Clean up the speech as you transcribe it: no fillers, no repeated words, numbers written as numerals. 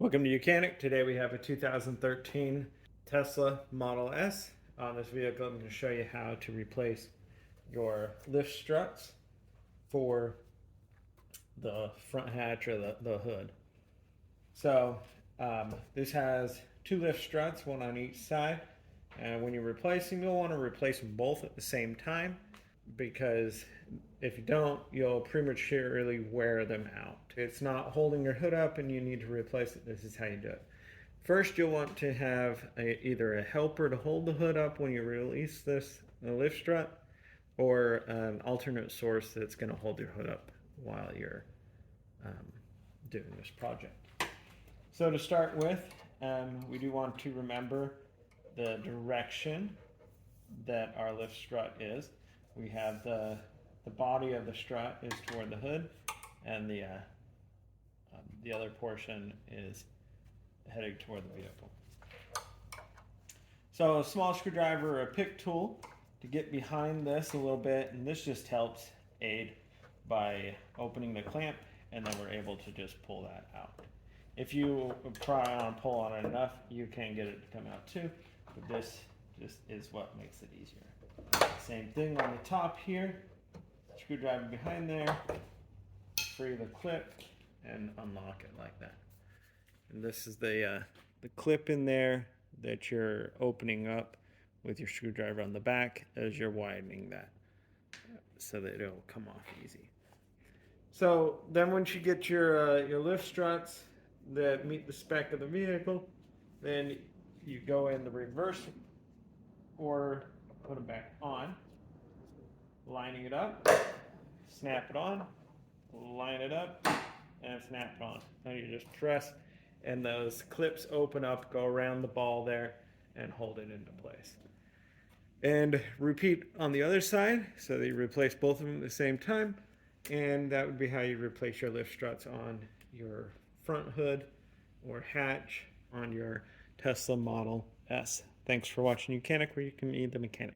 Welcome to Mechanic. Today we have a 2013 Tesla Model S. On this vehicle, I'm going to show you how to replace your lift struts for the front hatch or the hood. So this has two lift struts, one on each side. And when you replace them, you'll want to replace them both at the same time, because if you don't, you'll prematurely wear them out. It's not holding your hood up and you need to replace it. This is how you do it. First, you'll want to have either a helper to hold the hood up when you release this lift strut, or an alternate source that's going to hold your hood up while you're doing this project. So to start with, we do want to remember the direction that our lift strut is. We have the body of the strut is toward the hood, and the other portion is heading toward the vehicle. So a small screwdriver or a pick tool to get behind this a little bit, and this just helps aid by opening the clamp, and then we're able to just pull that out. If you pry on, pull on it enough, you can get it to come out too, but this just is what makes it easier. Same thing on the top here, screwdriver behind there, free the clip and unlock it like that. And this is the clip in there that you're opening up with your screwdriver on the back as you're widening that, so that it'll come off easy. So then once you get your lift struts that meet the spec of the vehicle, then you go in the reverse order, put them back on, lining it up, snap it on, line it up, and snap it on. Now you just press, and those clips open up, go around the ball there, and hold it into place. And repeat on the other side, so that you replace both of them at the same time, and that would be how you replace your lift struts on your front hood or hatch on your Tesla Model S. Thanks for watching Mechanic, where you can be the mechanic.